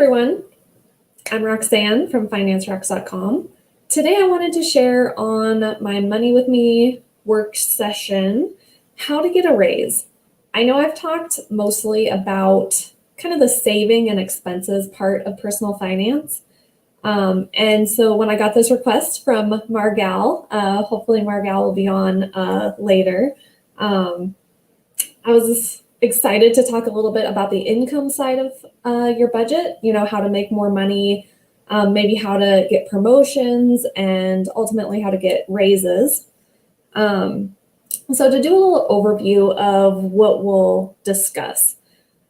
everyone, I'm Roxanne from financerocks.com. Today I wanted to share on my Money With Me work session, how to get a raise. I know I've talked mostly about kind of the saving and expenses part of personal finance. And so when I got this request from Margal, hopefully Margal will be on later, I was excited to talk a little bit about the income side of your budget, how to make more money, maybe how to get promotions, and ultimately how to get raises. So to do a little overview of what we'll discuss,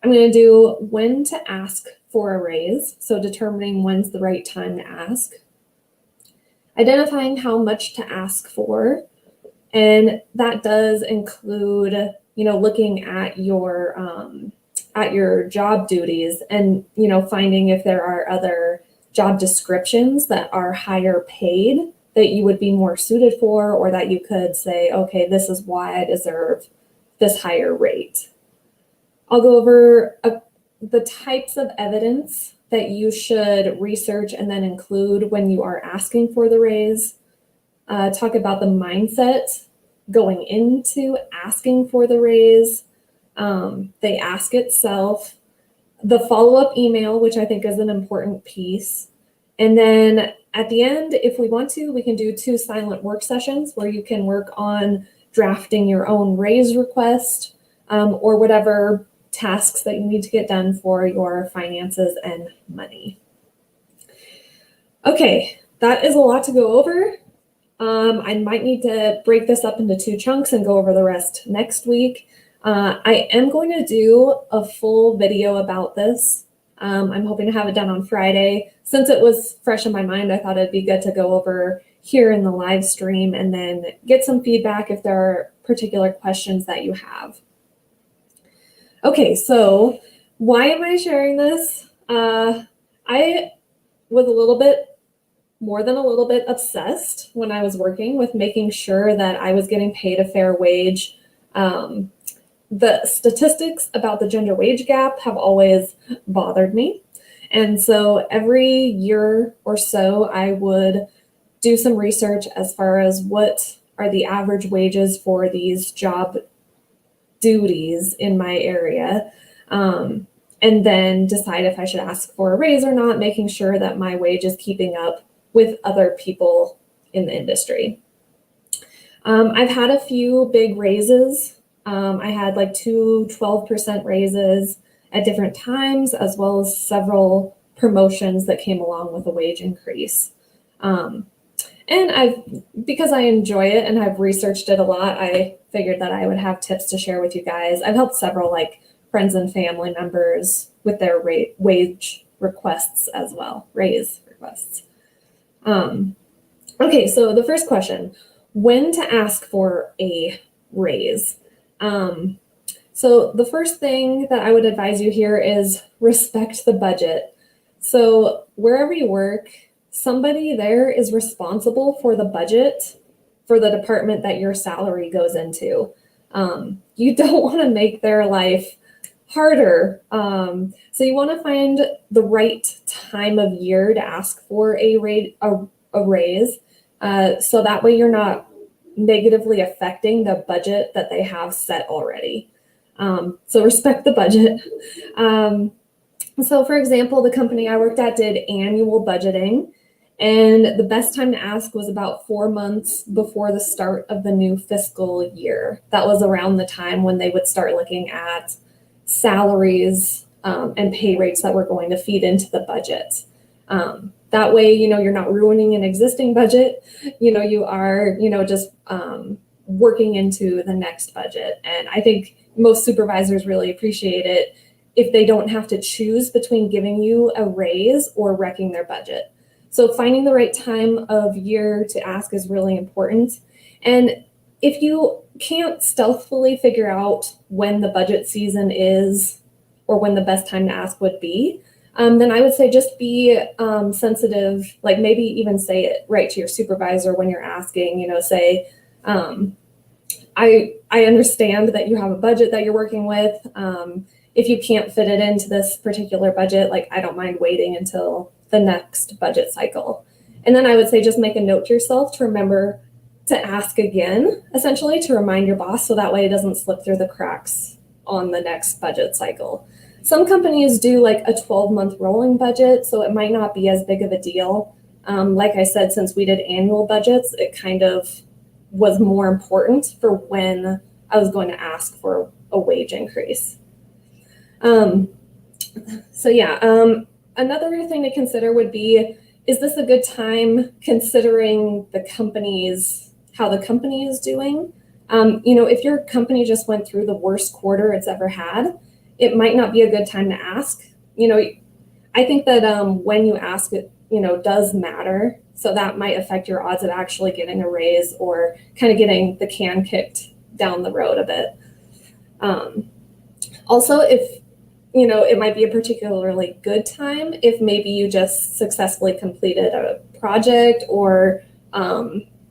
I'm going to do when to ask for a raise, so determining when's the right time to ask, identifying how much to ask for, and that does include looking at your job duties and finding if there are other job descriptions that are higher paid that you would be more suited for, or that you could say, okay, this is why I deserve this higher rate. I'll go over the types of evidence that you should research and then include when you are asking for the raise. Talk about the mindset going into asking for the raise, the ask itself, the follow-up email, which I think is an important piece. And then at the end, if we want to, we can do 2 silent work sessions where you can work on drafting your own raise request, or whatever tasks that you need to get done for your finances and money. Okay, that is a lot to go over. I might need to break this up into 2 chunks and go over the rest next week. I am going to do a full video about this. I'm hoping to have it done on Friday. Since it was fresh in my mind, I thought it'd be good to go over here in the live stream and then get some feedback if there are particular questions that you have. Okay, so why am I sharing this? I was more than a little bit obsessed when I was working with making sure that I was getting paid a fair wage. The statistics about the gender wage gap have always bothered me. And so every year or so, I would do some research as far as what are the average wages for these job duties in my area, and then decide if I should ask for a raise or not, making sure that my wage is keeping up with other people in the industry. I've had a few big raises. I had like 2 12% raises at different times, as well as several promotions that came along with a wage increase. And because I enjoy it and I've researched it a lot, I figured that I would have tips to share with you guys. I've helped several friends and family members with their wage requests as well, raise requests. Okay, so the first question, when to ask for a raise. So the first thing that I would advise you here is respect the budget. So wherever you work, somebody there is responsible for the budget for the department that your salary goes into. You don't want to make their life harder. So you want to find the right time of year to ask for a raise, so that way you're not negatively affecting the budget that they have set already. So respect the budget. So for example, the company I worked at did annual budgeting, and the best time to ask was about 4 months before the start of the new fiscal year. That was around the time when they would start looking at salaries and pay rates that were going to feed into the budget. That way, you're not ruining an existing budget. You are, just working into the next budget. And I think most supervisors really appreciate it if they don't have to choose between giving you a raise or wrecking their budget. So finding the right time of year to ask is really important. And if you can't stealthily figure out when the budget season is or when the best time to ask would be, then I would say just be sensitive, maybe even say it right to your supervisor when you're asking, say, I understand that you have a budget that you're working with. If you can't fit it into this particular budget, like I don't mind waiting until the next budget cycle. And then I would say just make a note to yourself to remember to ask again, essentially to remind your boss so that way it doesn't slip through the cracks on the next budget cycle. Some companies do like a 12-month rolling budget, so it might not be as big of a deal. Like I said, since we did annual budgets, it kind of was more important for when I was going to ask for a wage increase. So yeah, another thing to consider would be, is this a good time considering how the company is doing? If your company just went through the worst quarter it's ever had, it might not be a good time to ask. I think that when you ask it, does matter. So that might affect your odds of actually getting a raise or kind of getting the can kicked down the road a bit. Also, if it might be a particularly good time if maybe you just successfully completed a project or,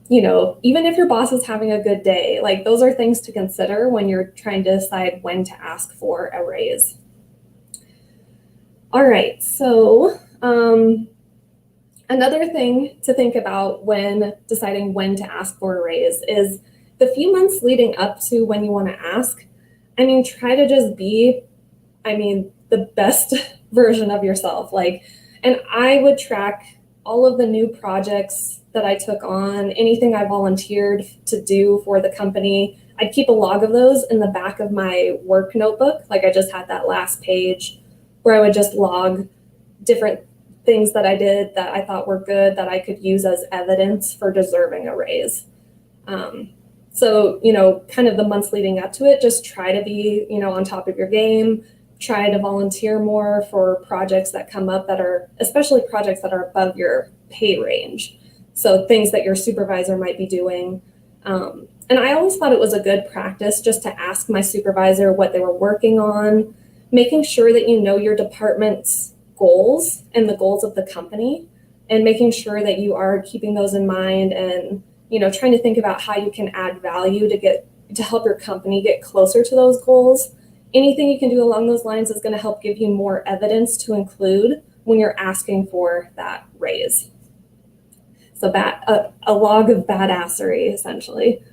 even if your boss is having a good day, like those are things to consider when you're trying to decide when to ask for a raise. All right, so another thing to think about when deciding when to ask for a raise is the few months leading up to when you want to ask. Try to just be the best version of yourself. And I would track all of the new projects that I took on, anything I volunteered to do for the company. I'd keep a log of those in the back of my work notebook. Like I just had that last page where I would just log different things that I did that I thought were good that I could use as evidence for deserving a raise. So, kind of the months leading up to it, just try to be, on top of your game. Try to volunteer more for projects that come up especially projects that are above your pay range. So things that your supervisor might be doing. And I always thought it was a good practice just to ask my supervisor what they were working on, making sure that you know your department's goals and the goals of the company, and making sure that you are keeping those in mind and, trying to think about how you can add value to help your company get closer to those goals. Anything you can do along those lines is going to help give you more evidence to include when you're asking for that raise. So a log of badassery, essentially.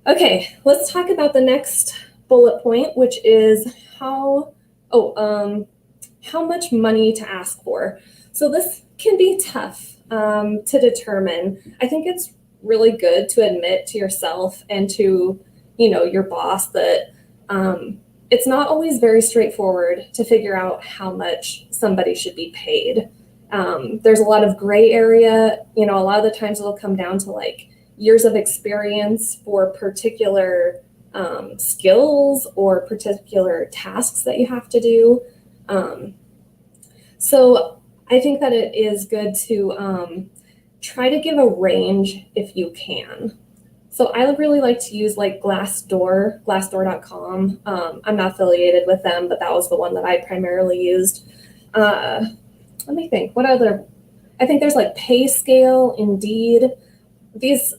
Okay, let's talk about the next bullet point, which is how much money to ask for. So this can be tough to determine. I think it's really good to admit to yourself and to, your boss that it's not always very straightforward to figure out how much somebody should be paid. There's a lot of gray area. A lot of the times it'll come down to like years of experience for particular skills or particular tasks that you have to do. So I think that it is good to try to give a range if you can. So I really like to use like glassdoor.com. I'm not affiliated with them, but that was the one that I primarily used. Let me think, I think there's like PayScale, Indeed. These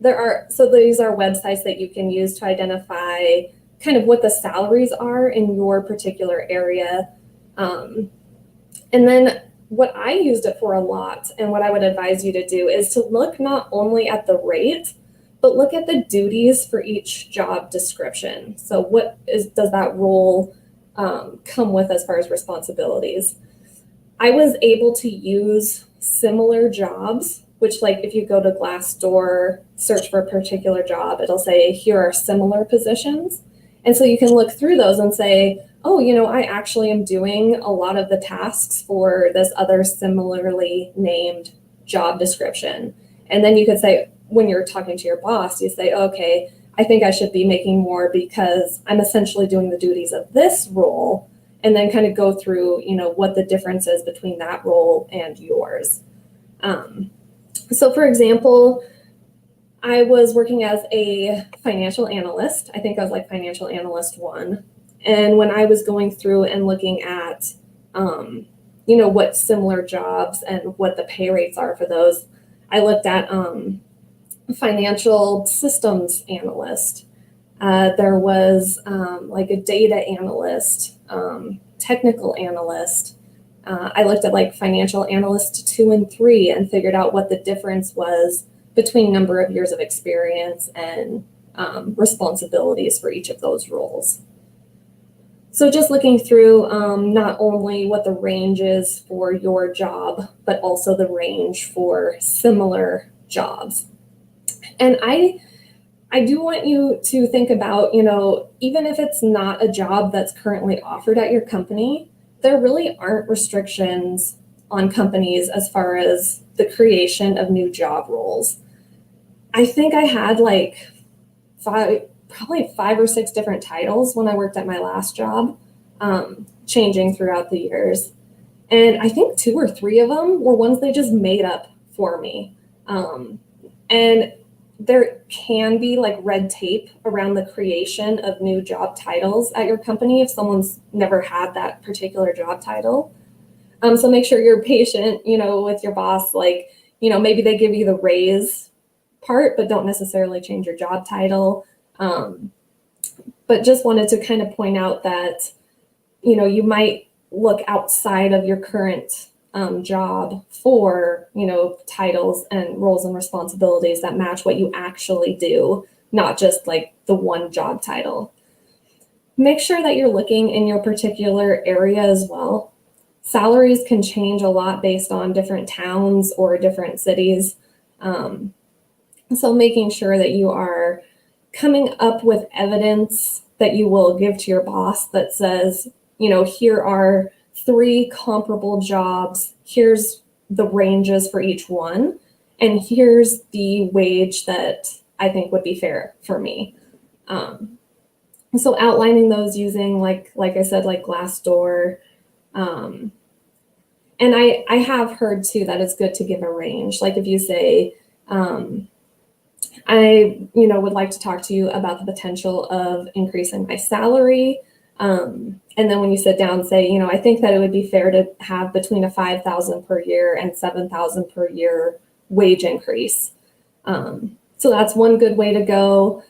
are websites that you can use to identify kind of what the salaries are in your particular area. And then what I used it for a lot, and what I would advise you to do, is to look not only at the rate, but look at the duties for each job description. So does that role come with as far as responsibilities? I was able to use similar jobs, which like if you go to Glassdoor, search for a particular job, it'll say, here are similar positions. And so you can look through those and say, oh, I actually am doing a lot of the tasks for this other similarly named job description. And then you could say, when you're talking to your boss, you say, okay, I think I should be making more because I'm essentially doing the duties of this role, and then kind of go through, what the difference is between that role and yours. So for example, I was working as a financial analyst. I think I was like financial analyst 1. And when I was going through and looking at, what similar jobs and what the pay rates are for those, I looked at financial systems analyst. There was like a data analyst, technical analyst. I looked at like financial analyst 2 and 3 and figured out what the difference was between number of years of experience and responsibilities for each of those roles. So just looking through not only what the range is for your job, but also the range for similar jobs. And I do want you to think about, even if it's not a job that's currently offered at your company, there really aren't restrictions on companies as far as the creation of new job roles. I think I had like probably 5 or 6 different titles when I worked at my last job, changing throughout the years. And I think 2 or 3 of them were ones they just made up for me. And there can be like red tape around the creation of new job titles at your company if someone's never had that particular job title. So make sure you're patient, with your boss. Like, maybe they give you the raise part, but don't necessarily change your job title. But just wanted to kind of point out that, you might look outside of your current job for, titles and roles and responsibilities that match what you actually do, not just like the one job title. Make sure that you're looking in your particular area as well. Salaries can change a lot based on different towns or different cities. So making sure that you are coming up with evidence that you will give to your boss that says, here are 3 comparable jobs, here's the ranges for each one, and here's the wage that I think would be fair for me. So outlining those using, like I said, like Glassdoor. And I have heard too that it's good to give a range. Like if you say, I would like to talk to you about the potential of increasing my salary. And then when you sit down, say, I think that it would be fair to have between a $5,000 per year and $7,000 per year wage increase. So that's one good way to go.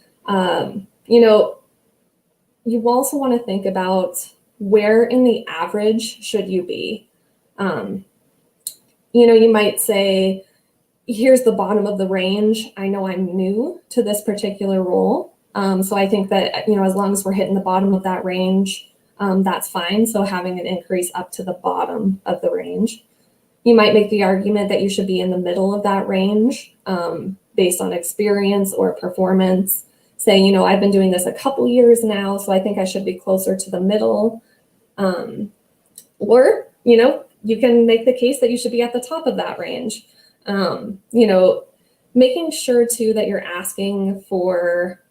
You also want to think about where in the average should you be. You might say, here's the bottom of the range. I know I'm new to this particular role. So I think that, as long as we're hitting the bottom of that range, that's fine. So having an increase up to the bottom of the range. You might make the argument that you should be in the middle of that range based on experience or performance. Say, I've been doing this a couple years now, so I think I should be closer to the middle. Or, you can make the case that you should be at the top of that range. Making sure too that you're asking for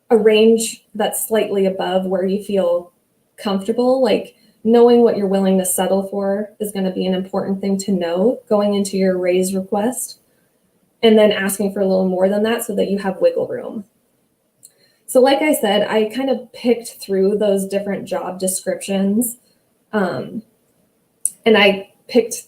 a range that's slightly above where you feel comfortable. Like knowing what you're willing to settle for is going to be an important thing to know going into your raise request, and then asking for a little more than that so that you have wiggle room. So like I said, I kind of picked through those different job descriptions, and I picked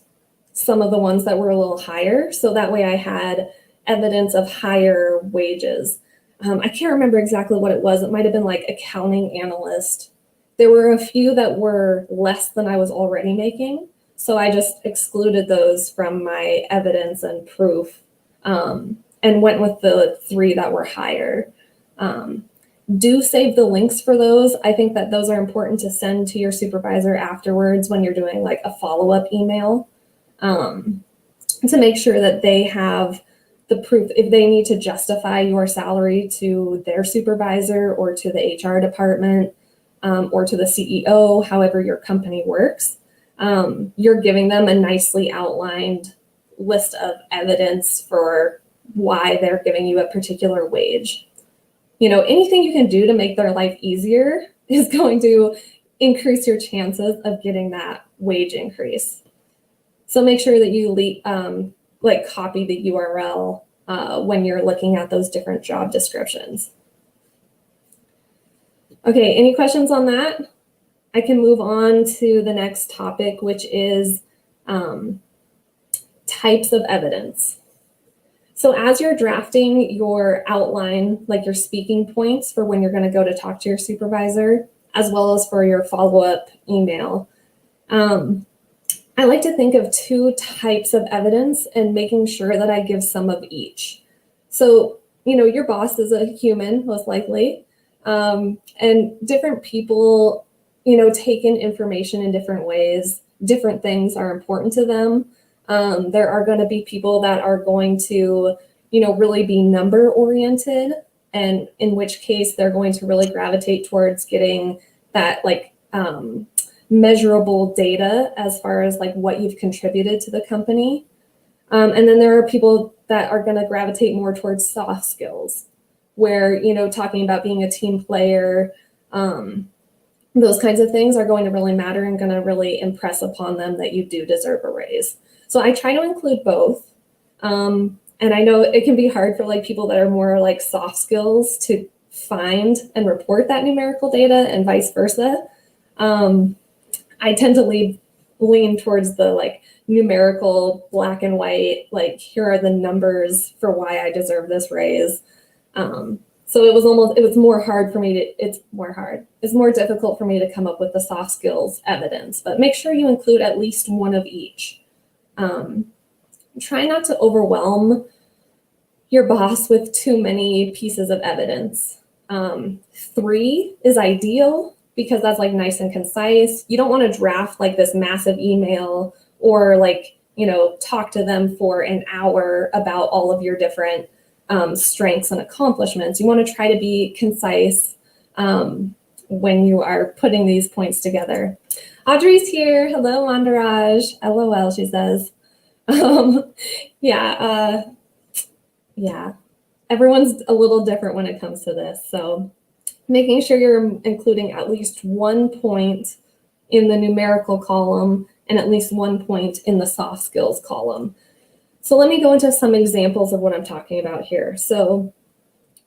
some of the ones that were a little higher. So that way I had evidence of higher wages. I can't remember exactly what it was. It might've been like accounting analyst. There were a few that were less than I was already making. So I just excluded those from my evidence and proof, and went with the 3 that were higher. Do save the links for those. I think that those are important to send to your supervisor afterwards when you're doing like a follow-up email, to make sure that they have the proof if they need to justify your salary to their supervisor or to the HR department, or to the CEO, however your company works. You're giving them a nicely outlined list of evidence for why they're giving you a particular wage. Anything you can do to make their life easier is going to increase your chances of getting that wage increase. So make sure that you copy the URL when you're looking at those different job descriptions. Okay, any questions on that? I can move on to the next topic, which is types of evidence. So as you're drafting your outline, like your speaking points for when you're going to go to talk to your supervisor, as well as for your follow-up email, I like to think of two types of evidence and making sure that I give some of each. So, your boss is a human, most likely, and different people, take in information in different ways. Different things are important to them. There are going to be people that are going to, really be number oriented, and in which case they're going to really gravitate towards getting that measurable data as far as like what you've contributed to the company. And then there are people that are going to gravitate more towards soft skills, where, talking about being a team player, those kinds of things are going to really matter and going to really impress upon them that you do deserve a raise. So I try to include both. And I know it can be hard for like people that are more like soft skills to find and report that numerical data and vice versa. I tend to lean towards the like numerical black and white, like here are the numbers for why I deserve this raise. So it's more difficult for me to come up with the soft skills evidence, but make sure you include at least one of each. Try not to overwhelm your boss with too many pieces of evidence. 3 is ideal because that's like nice and concise. You don't want to draft like this massive email or like, talk to them for an hour about all of your different strengths and accomplishments. You want to try to be concise when you are putting these points together. Audrey's here. Hello, Mandaraj. LOL, she says. Yeah, everyone's a little different when it comes to this. So making sure you're including at least 1 point in the numerical column and at least 1 point in the soft skills column. So let me go into some examples of what I'm talking about here. So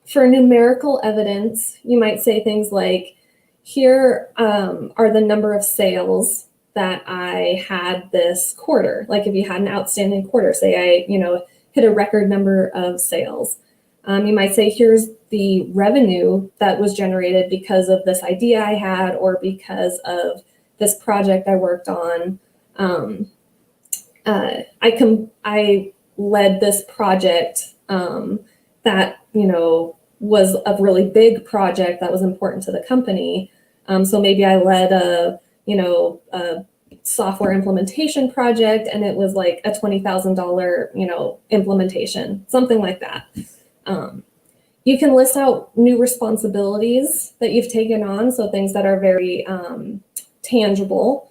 for numerical evidence, you might say things like, here are the number of sales that I had this quarter. Like if you had an outstanding quarter, say I, hit a record number of sales. You might say, here's the revenue that was generated because of this idea I had or because of this project I worked on. I led this project that, was a really big project that was important to the company. So maybe I led a software implementation project and it was like a $20,000, implementation, something like that. You can list out new responsibilities that you've taken on, so things that are very tangible.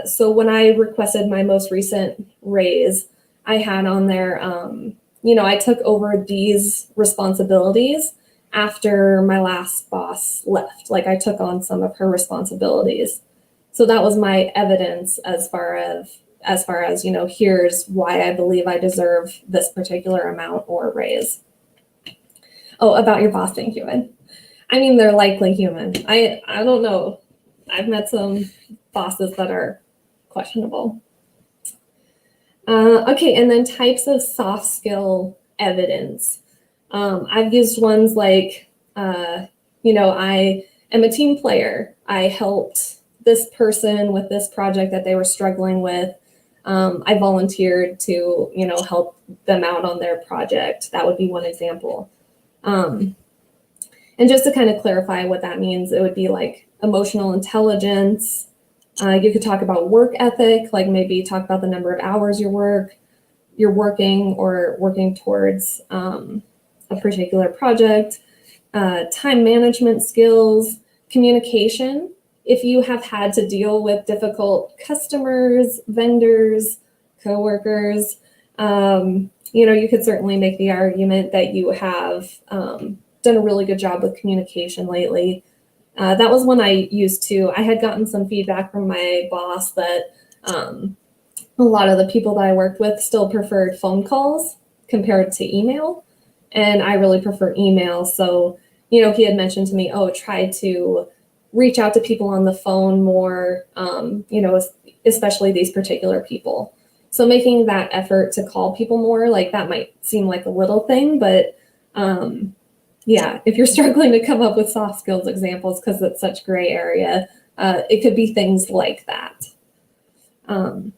So when I requested my most recent raise, I had on there, I took over these responsibilities after my last boss left. Like I took on some of her responsibilities. So that was my evidence as far as, here's why I believe I deserve this particular amount or raise. Oh, about your boss, thank you, Ed. I mean, they're likely human. I don't know. I've met some bosses that are questionable. Okay, and then types of soft skill evidence. I've used ones like, I am a team player. I helped this person with this project that they were struggling with. I volunteered to, help them out on their project. That would be one example. And just to kind of clarify what that means, it would be like emotional intelligence. You could talk about work ethic, like maybe talk about the number of hours you're working or working towards a particular project. Time management skills, communication. If you have had to deal with difficult customers, vendors, coworkers, you could certainly make the argument that you have done a really good job with communication lately. That was one I used to. I had gotten some feedback from my boss that a lot of the people that I worked with still preferred phone calls compared to email. And I really prefer email. So, he had mentioned to me, try to reach out to people on the phone more, especially these particular people. So making that effort to call people more, like that might seem like a little thing, but yeah, if you're struggling to come up with soft skills examples because it's such gray area, it could be things like that. And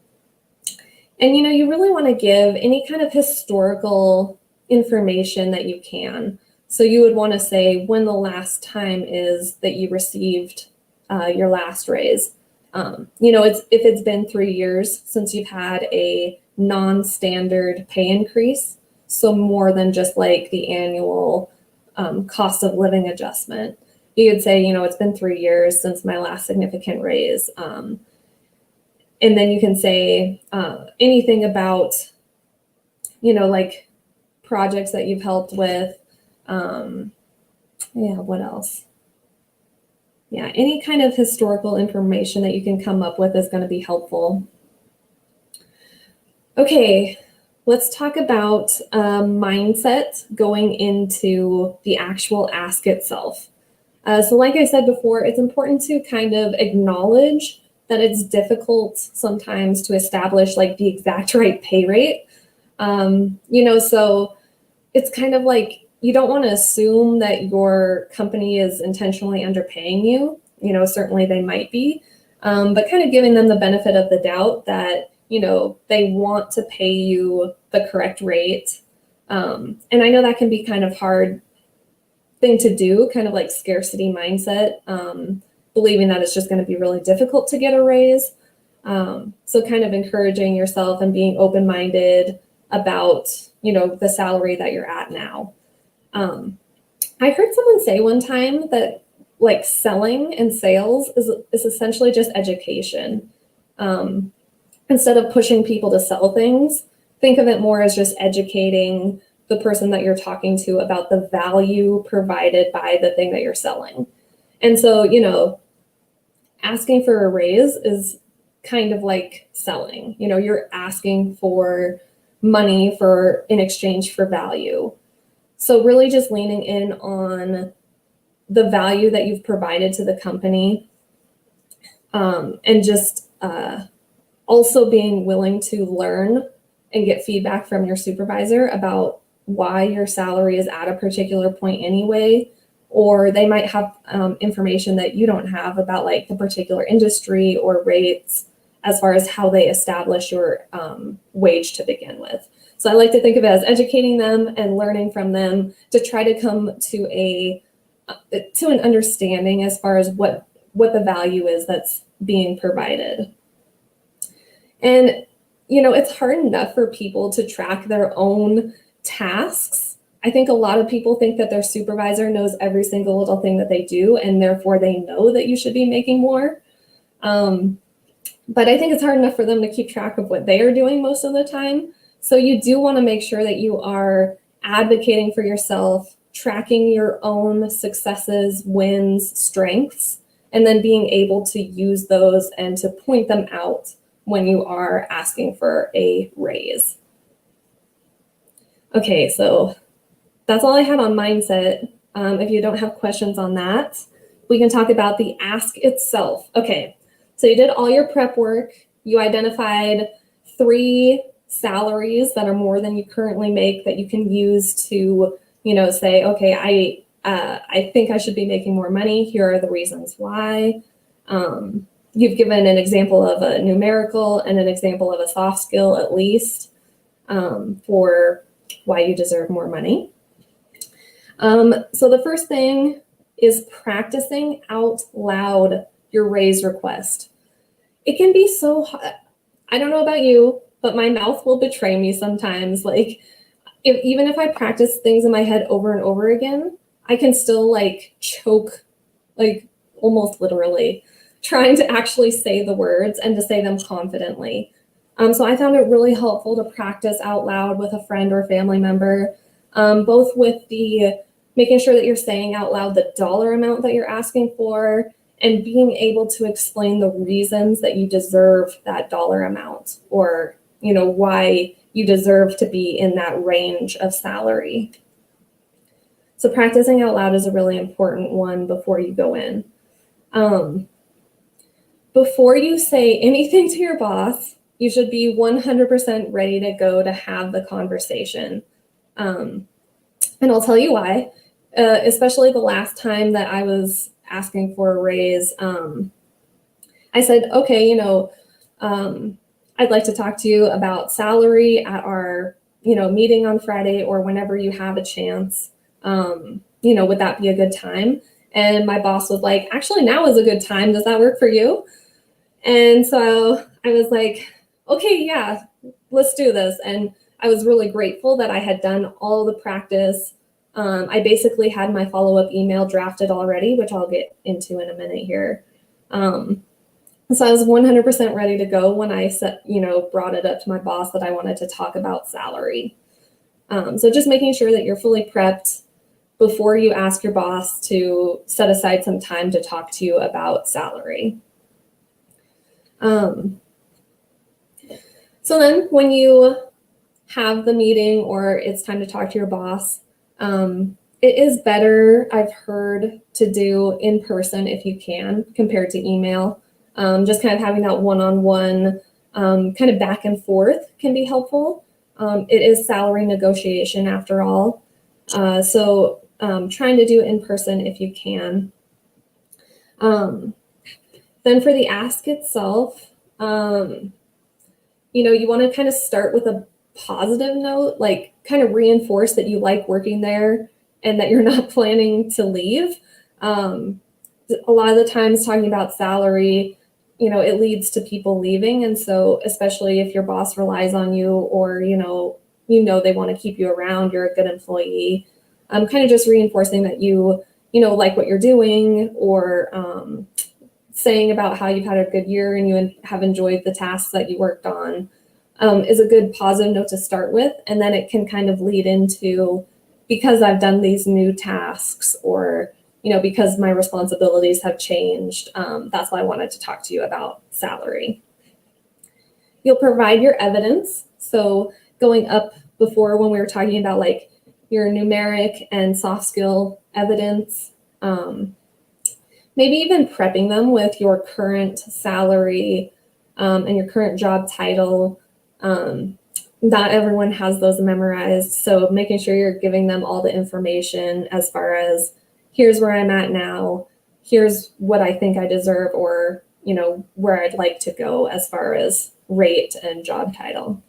you really want to give any kind of historical information that you can. So you would want to say when the last time is that you received your last raise. If it's been 3 years since you've had a non-standard pay increase, so more than just like the annual cost of living adjustment, you could say, it's been 3 years since my last significant raise. And then you can say anything about, like projects that you've helped with. What else? Yeah, any kind of historical information that you can come up with is going to be helpful. Okay, let's talk about mindset going into the actual ask itself. So like I said before, it's important to kind of acknowledge that it's difficult sometimes to establish like the exact right pay rate. So it's kind of like you don't want to assume that your company is intentionally underpaying you. Certainly they might be, but kind of giving them the benefit of the doubt that, they want to pay you the correct rate. And I know that can be kind of hard thing to do, kind of like scarcity mindset, believing that it's just going to be really difficult to get a raise. So kind of encouraging yourself and being open-minded about, the salary that you're at now. I heard someone say one time that like selling and sales is essentially just education. Instead of pushing people to sell things, think of it more as just educating the person that you're talking to about the value provided by the thing that you're selling. And so, asking for a raise is kind of like selling. You're asking for money in exchange for value. So really just leaning in on the value that you've provided to the company, and just also being willing to learn and get feedback from your supervisor about why your salary is at a particular point anyway, or they might have information that you don't have about like the particular industry or rates as far as how they establish your wage to begin with. So I like to think of it as educating them and learning from them to try to come to an understanding as far as what the value is that's being provided. And, it's hard enough for people to track their own tasks. I think a lot of people think that their supervisor knows every single little thing that they do, and therefore they know that you should be making more. But I think it's hard enough for them to keep track of what they are doing most of the time. So you do want to make sure that you are advocating for yourself, tracking your own successes, wins, strengths, and then being able to use those and to point them out when you are asking for a raise. Okay, so that's all I had on mindset. If you don't have questions on that, we can talk about the ask itself. Okay, so you did all your prep work. You identified 3 salaries that are more than you currently make that you can use to, say, okay, I think I should be making more money. Here are the reasons why. You've given an example of a numerical and an example of a soft skill at least for why you deserve more money. So the first thing is practicing out loud your raise request. It can be so hard. I don't know about you, but my mouth will betray me sometimes. Like, even if I practice things in my head over and over again, I can still like choke, like almost literally, trying to actually say the words and to say them confidently. So I found it really helpful to practice out loud with a friend or family member, both with the making sure that you're saying out loud the dollar amount that you're asking for and being able to explain the reasons that you deserve that dollar amount, or, why you deserve to be in that range of salary. So practicing out loud is a really important one before you go in. Before you say anything to your boss, you should be 100% ready to go to have the conversation. And I'll tell you why. Especially the last time that I was asking for a raise, I said, okay, I'd like to talk to you about salary at our, meeting on Friday or whenever you have a chance. Would that be a good time? And my boss was like, actually, now is a good time. Does that work for you? And so I was like, okay, yeah, let's do this. And I was really grateful that I had done all the practice. I basically had my follow-up email drafted already, which I'll get into in a minute here. So I was 100% ready to go when I brought it up to my boss that I wanted to talk about salary. So just making sure that you're fully prepped before you ask your boss to set aside some time to talk to you about salary. So then when you have the meeting or it's time to talk to your boss, it is better, I've heard, to do in person if you can compared to email. Just kind of having that one-on-one kind of back and forth can be helpful. It is salary negotiation after all. So trying to do it in person if you can. Then for the ask itself, you want to kind of start with a positive note, like kind of reinforce that you like working there and that you're not planning to leave. A lot of the times talking about salary, it leads to people leaving. And so especially if your boss relies on you or, they want to keep you around, you're a good employee, kind of just reinforcing that you like what you're doing, or saying about how you've had a good year and you have enjoyed the tasks that you worked on is a good positive note to start with. And then it can kind of lead into, because I've done these new tasks, or because my responsibilities have changed, that's why I wanted to talk to you about salary. You'll provide your evidence. So going up before, when we were talking about like your numeric and soft skill evidence, maybe even prepping them with your current salary and your current job title. Not everyone has those memorized. So making sure you're giving them all the information as far as, here's where I'm at now, here's what I think I deserve, or, where I'd like to go as far as rate and job title.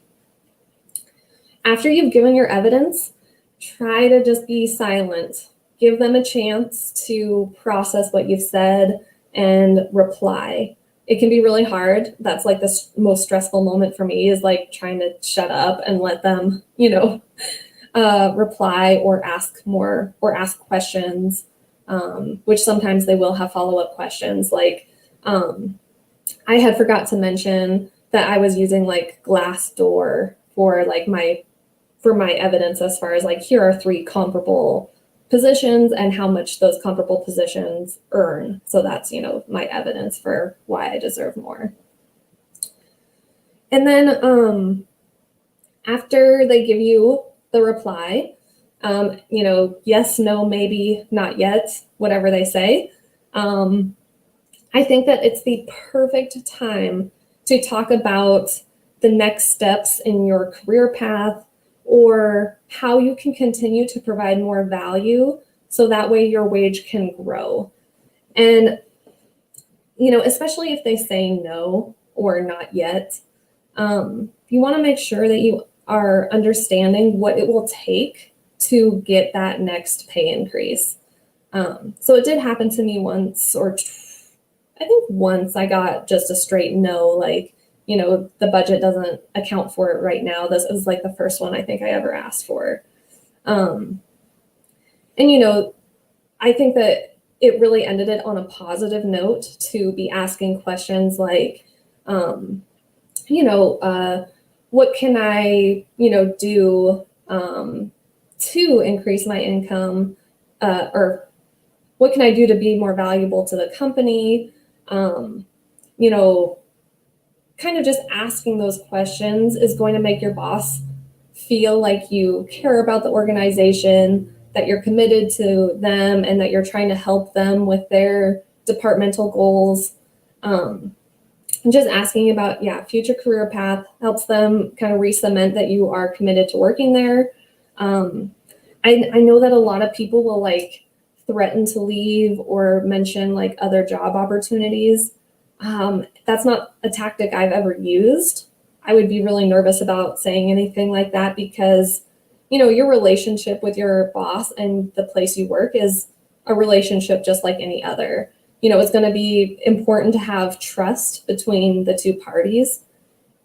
After you've given your evidence, try to just be silent. Give them a chance to process what you've said and reply. It can be really hard. That's like the most stressful moment for me, is like trying to shut up and let them, reply or ask more or ask questions, which sometimes they will have follow-up questions. Like I had forgot to mention that I was using like Glassdoor for like my evidence, as far as like, here are 3 comparable positions and how much those comparable positions earn. So that's, my evidence for why I deserve more. And then after they give you the reply, yes, no, maybe, not yet, whatever they say, I think that it's the perfect time to talk about the next steps in your career path, or how you can continue to provide more value so that way your wage can grow. And, especially if they say no or not yet, you want to make sure that you are understanding what it will take to get that next pay increase. So it did happen to me once, or I think once I got just a straight no, like, the budget doesn't account for it right now. This was like the first one I think I ever asked for. And, I think that it really ended it on a positive note to be asking questions like, what can I, do to increase my income, or what can I do to be more valuable to the company? Kind of just asking those questions is going to make your boss feel like you care about the organization, that you're committed to them, and that you're trying to help them with their departmental goals. just asking about, future career path helps them kind of re-cement that you are committed to working there. I know that a lot of people will like threaten to leave or mention like other job opportunities. That's not a tactic I've ever used. I would be really nervous about saying anything like that because, your relationship with your boss and the place you work is a relationship just like any other. It's going to be important to have trust between the two parties.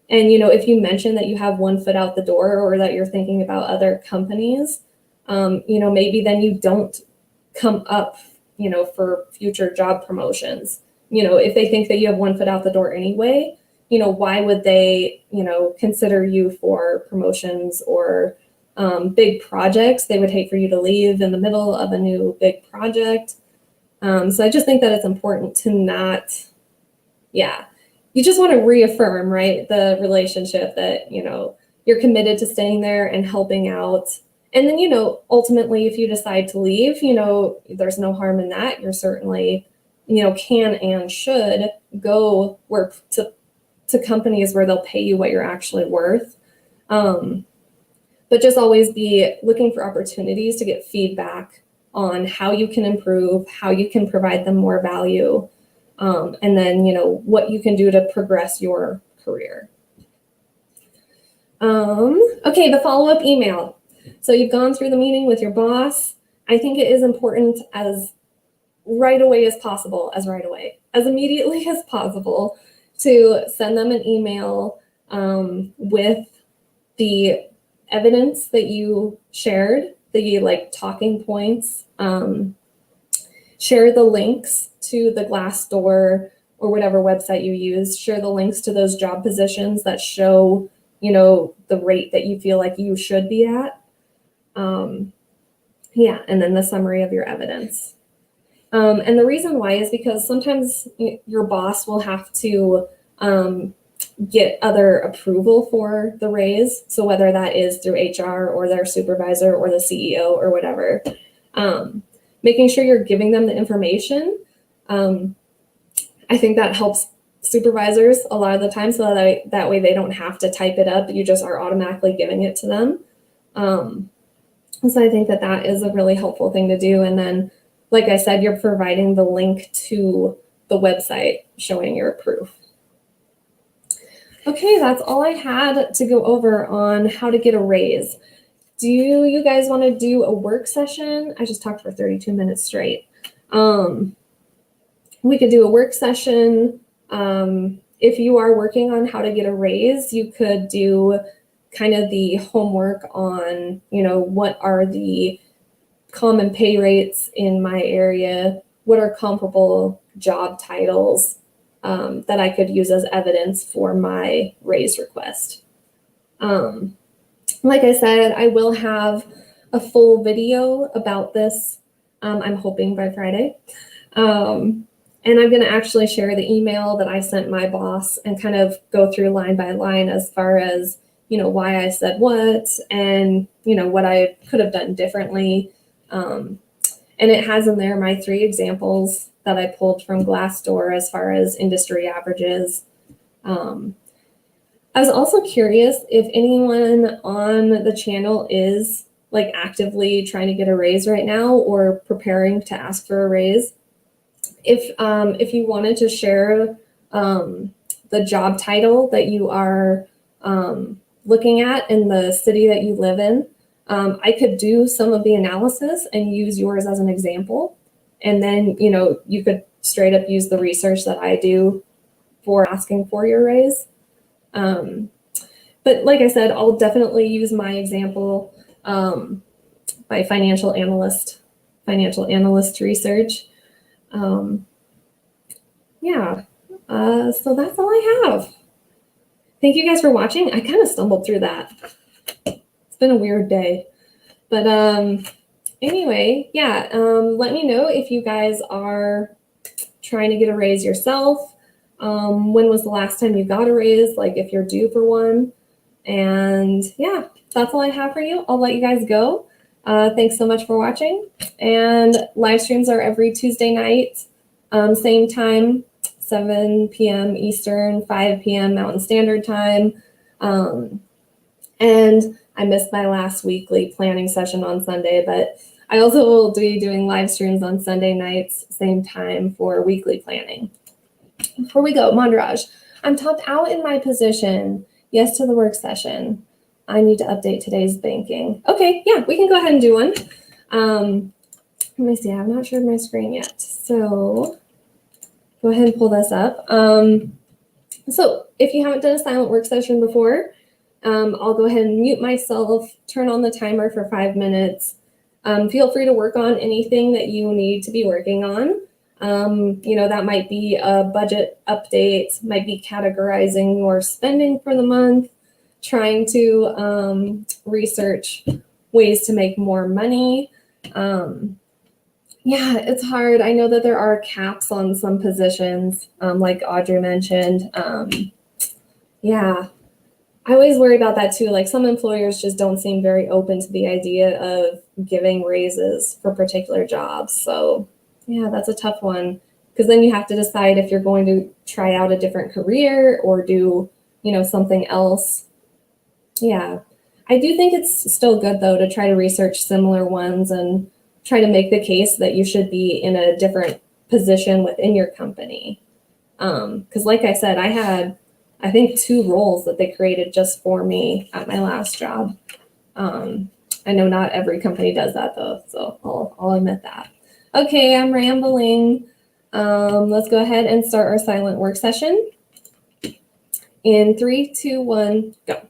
And, if you mention that you have one foot out the door or that you're thinking about other companies, maybe then you don't come up, for future job promotions. If they think that you have one foot out the door anyway, why would they, consider you for promotions or big projects? They would hate for you to leave in the middle of a new big project. So I just think that it's important to not, you just want to reaffirm, right, the relationship that, you're committed to staying there and helping out. And then, ultimately, if you decide to leave, there's no harm in that. You're certainly, can and should go work to companies where they'll pay you what you're actually worth. But just always be looking for opportunities to get feedback on how you can improve, how you can provide them more value, and then, what you can do to progress your career. Okay, the follow-up email. So you've gone through the meeting with your boss. I think it is important as immediately as possible to send them an email with the evidence that you shared, the talking points, share the links to the Glassdoor or whatever website you use, share the links to those job positions that show, the rate that you feel like you should be at. And then the summary of your evidence. And the reason why is because sometimes your boss will have to get other approval for the raise. So whether that is through HR or their supervisor or the CEO or whatever, making sure you're giving them the information. I think that helps supervisors a lot of the time, so that way they don't have to type it up. You just are automatically giving it to them. So I think that is a really helpful thing to do. And then, like I said, you're providing the link to the website showing your proof. Okay, that's all I had to go over on how to get a raise. Do you guys want to do a work session? I just talked for 32 minutes straight. We could do a work session. If you are working on how to get a raise, you could do kind of the homework on, what are the common pay rates in my area? What are comparable job titles that I could use as evidence for my raise request? Like I said, I will have a full video about this, I'm hoping by Friday. And I'm going to actually share the email that I sent my boss and kind of go through line by line as far as, why I said what and, what I could have done differently. And it has in there my 3 examples that I pulled from Glassdoor as far as industry averages. I was also curious if anyone on the channel is actively trying to get a raise right now or preparing to ask for a raise. If you wanted to share the job title that you are looking at in the city that you live in, I could do some of the analysis and use yours as an example. And then, you could straight up use the research that I do for asking for your raise. But like I said, I'll definitely use my example by financial analyst research. So that's all I have. Thank you guys for watching. I kind of stumbled through that. It's been a weird day. But anyway, let me know if you guys are trying to get a raise yourself. When was the last time you got a raise? If you're due for one. And that's all I have for you. I'll let you guys go. Thanks so much for watching. And live streams are every Tuesday night, same time, 7 p.m. Eastern, 5 p.m. Mountain Standard Time. And I missed my last weekly planning session on Sunday, but I also will be doing live streams on Sunday nights, same time for weekly planning. Before we go, Mandaraj, I'm topped out in my position. Yes to the work session. I need to update today's banking. Okay, yeah, we can go ahead and do one. Let me see, I've not shared my screen yet. So go ahead and pull this up. So if you haven't done a silent work session before, I'll go ahead and mute myself, turn on the timer for 5 minutes. Feel free to work on anything that you need to be working on. That might be a budget update, might be categorizing your spending for the month, trying to research ways to make more money. Yeah, it's hard. I know that there are caps on some positions, like Audrey mentioned. Yeah, I always worry about that too. Like some employers just don't seem very open to the idea of giving raises for particular jobs. So yeah, that's a tough one because then you have to decide if you're going to try out a different career or do, something else. Yeah, I do think it's still good though to try to research similar ones and try to make the case that you should be in a different position within your company. Because like I said, I had, I think, 2 roles that they created just for me at my last job. I know not every company does that though, so I'll admit that. Okay, I'm rambling. Let's go ahead and start our silent work session. In 3, 2, 1, go.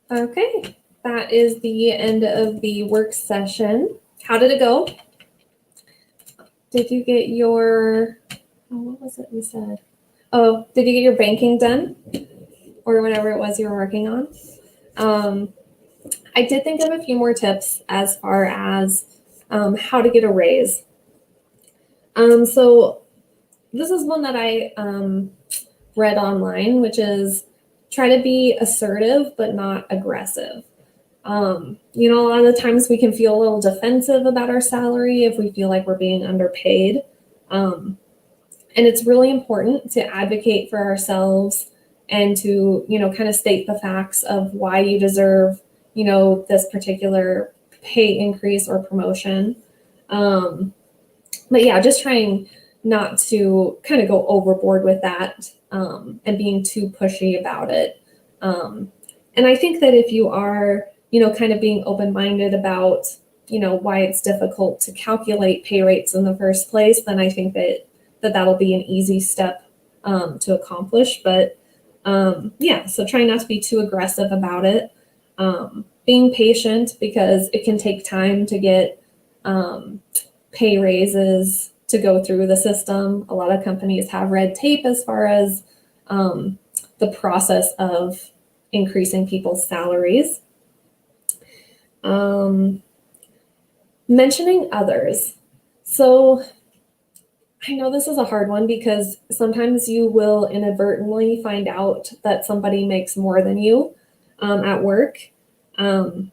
Okay, that is the end of the work session. How did it go? Did you get your, what was it we said? Oh, did you get your banking done? Or whatever it was you were working on? I did think of a few more tips as far as how to get a raise. So this is one that I read online, which is try to be assertive but not aggressive. A lot of the times we can feel a little defensive about our salary if we feel like we're being underpaid. And it's really important to advocate for ourselves and to, kind of state the facts of why you deserve, this particular pay increase or promotion. But yeah, just trying not to kind of go overboard with that and being too pushy about it. And I think that if you are, kind of being open-minded about, why it's difficult to calculate pay rates in the first place, then I think that'll be an easy step to accomplish. But yeah, so trying not to be too aggressive about it. Being patient, because it can take time to get pay raises to go through the system. A lot of companies have red tape as far as the process of increasing people's salaries. Mentioning others. So I know this is a hard one because sometimes you will inadvertently find out that somebody makes more than you at work. And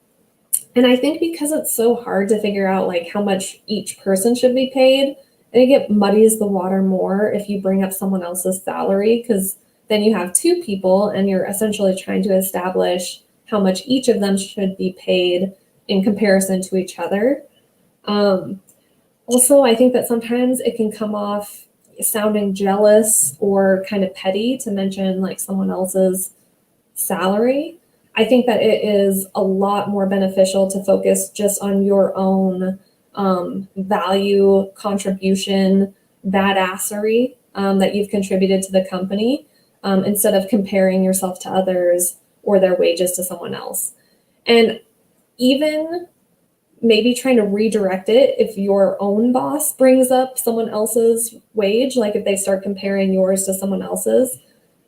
I think because it's so hard to figure out like how much each person should be paid, I think it muddies the water more if you bring up someone else's salary, because then you have two people and you're essentially trying to establish how much each of them should be paid in comparison to each other. Also, I think that sometimes it can come off sounding jealous or kind of petty to mention like someone else's salary. I think that it is a lot more beneficial to focus just on your own value, contribution, badassery that you've contributed to the company instead of comparing yourself to others or their wages to someone else. And even maybe trying to redirect it if your own boss brings up someone else's wage, like if they start comparing yours to someone else's,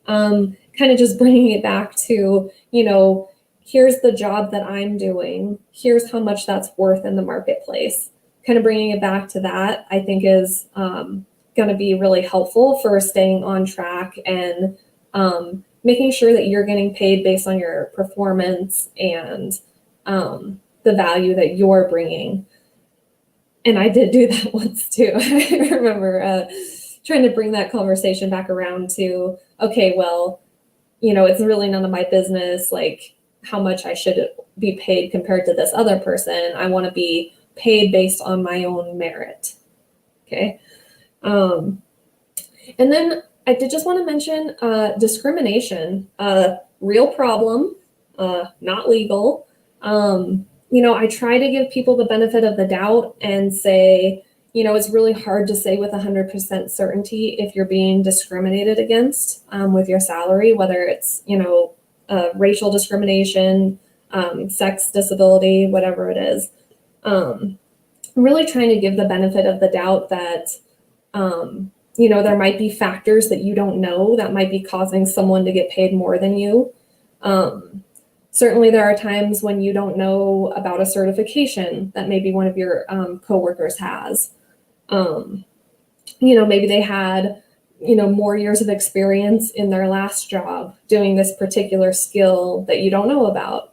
kind of just bringing it back to, here's the job that I'm doing. Here's how much that's worth in the marketplace. Kind of bringing it back to that, I think is going to be really helpful for staying on track and making sure that you're getting paid based on your performance and the value that you're bringing. And I did do that once too. I remember trying to bring that conversation back around to, okay, well, it's really none of my business, like how much I should be paid compared to this other person. I want to be paid based on my own merit. Okay. And then I did just want to mention discrimination, real problem, not legal. I try to give people the benefit of the doubt and say, it's really hard to say with 100% certainty if you're being discriminated against with your salary, whether it's, racial discrimination, sex, disability, whatever it is. I'm really trying to give the benefit of the doubt that, there might be factors that you don't know that might be causing someone to get paid more than you. Certainly there are times when you don't know about a certification that maybe one of your coworkers has. Maybe they had, more years of experience in their last job doing this particular skill that you don't know about.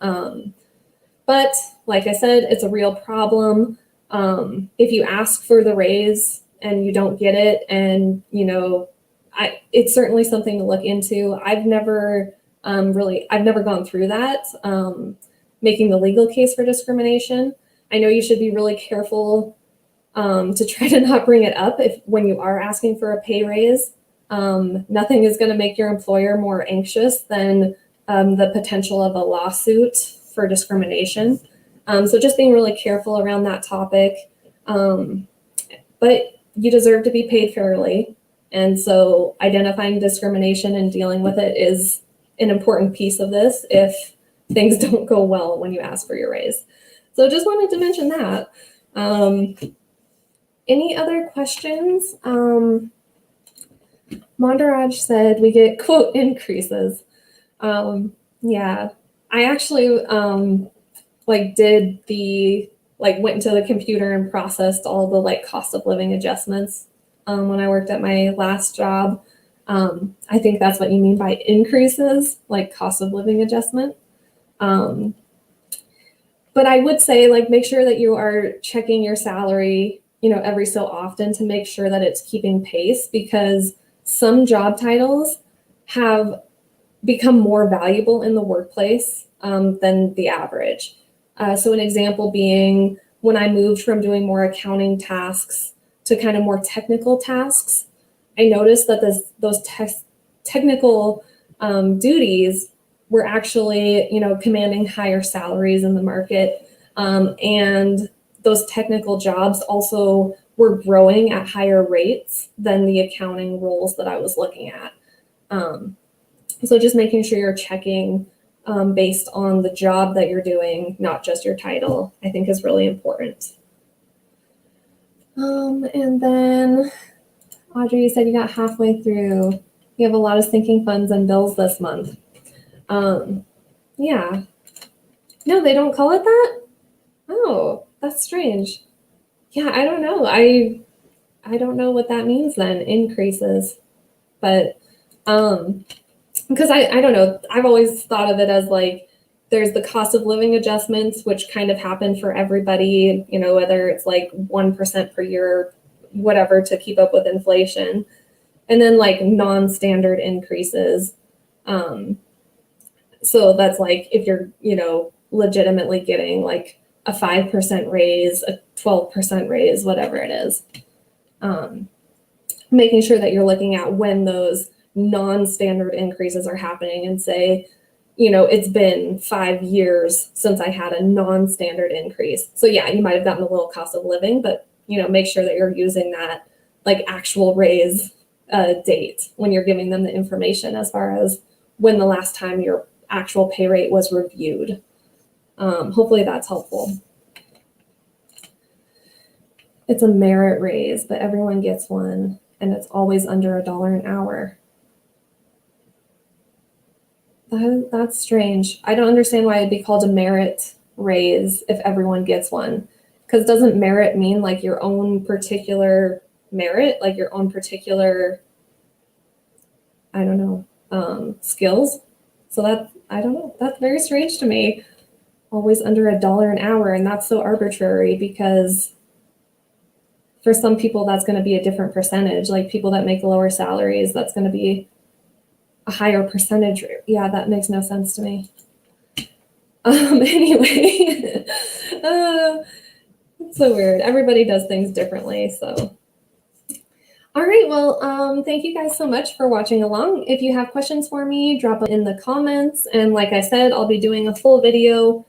But like I said, it's a real problem. If you ask for the raise and you don't get it, and, it's certainly something to look into. I've never gone through that, making the legal case for discrimination. I know you should be really careful to try to not bring it up when you are asking for a pay raise. Nothing is going to make your employer more anxious than the potential of a lawsuit for discrimination. So just being really careful around that topic. But you deserve to be paid fairly. And so identifying discrimination and dealing with it is an important piece of this if things don't go well when you ask for your raise. So just wanted to mention that. Any other questions? Mondaraj said we get quote increases. Yeah, I actually went into the computer and processed all the like cost of living adjustments when I worked at my last job. I think that's what you mean by increases, like cost of living adjustment. But I would say like make sure that you are checking your salary, every so often to make sure that it's keeping pace, because some job titles have become more valuable in the workplace than the average. So an example being when I moved from doing more accounting tasks to kind of more technical tasks, I noticed that those technical duties were actually, commanding higher salaries in the market. And those technical jobs also were growing at higher rates than the accounting roles that I was looking at. So just making sure you're checking based on the job that you're doing, not just your title, I think is really important. And then Audrey, you said you got halfway through. You have a lot of sinking funds and bills this month. Yeah. No, they don't call it that? Oh, that's strange. Yeah, I don't know. I don't know what that means then, increases. But because I don't know, I've always thought of it as like there's the cost of living adjustments, which kind of happen for everybody, whether it's like 1% per year, whatever, to keep up with inflation. And then like non-standard increases. So that's like if you're, legitimately getting like a 5% raise, a 12% raise, whatever it is. Making sure that you're looking at when those non-standard increases are happening and say, it's been 5 years since I had a non-standard increase. So yeah, you might have gotten a little cost of living, but make sure that you're using that like actual raise date when you're giving them the information as far as when the last time your actual pay rate was reviewed. Hopefully that's helpful. It's a merit raise, but everyone gets one, and it's always under $1 an hour. That's strange. I don't understand why it'd be called a merit raise if everyone gets one. Because doesn't merit mean like your own particular merit, like your own particular, I don't know, skills? So I don't know. That's very strange to me. Always under $1 an hour, and that's so arbitrary because for some people that's going to be a different percentage. Like people that make lower salaries, that's going to be a higher percentage. Yeah, that makes no sense to me. Anyway, it's so weird. Everybody does things differently. So, all right. Well, thank you guys so much for watching along. If you have questions for me, drop them in the comments. And like I said, I'll be doing a full video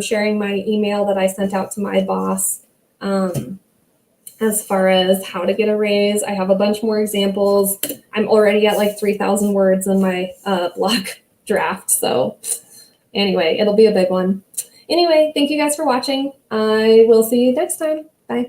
sharing my email that I sent out to my boss as far as how to get a raise. I have a bunch more examples. I'm already at like 3,000 words in my blog draft. So anyway, it'll be a big one. Anyway, thank you guys for watching. I will see you next time. Bye.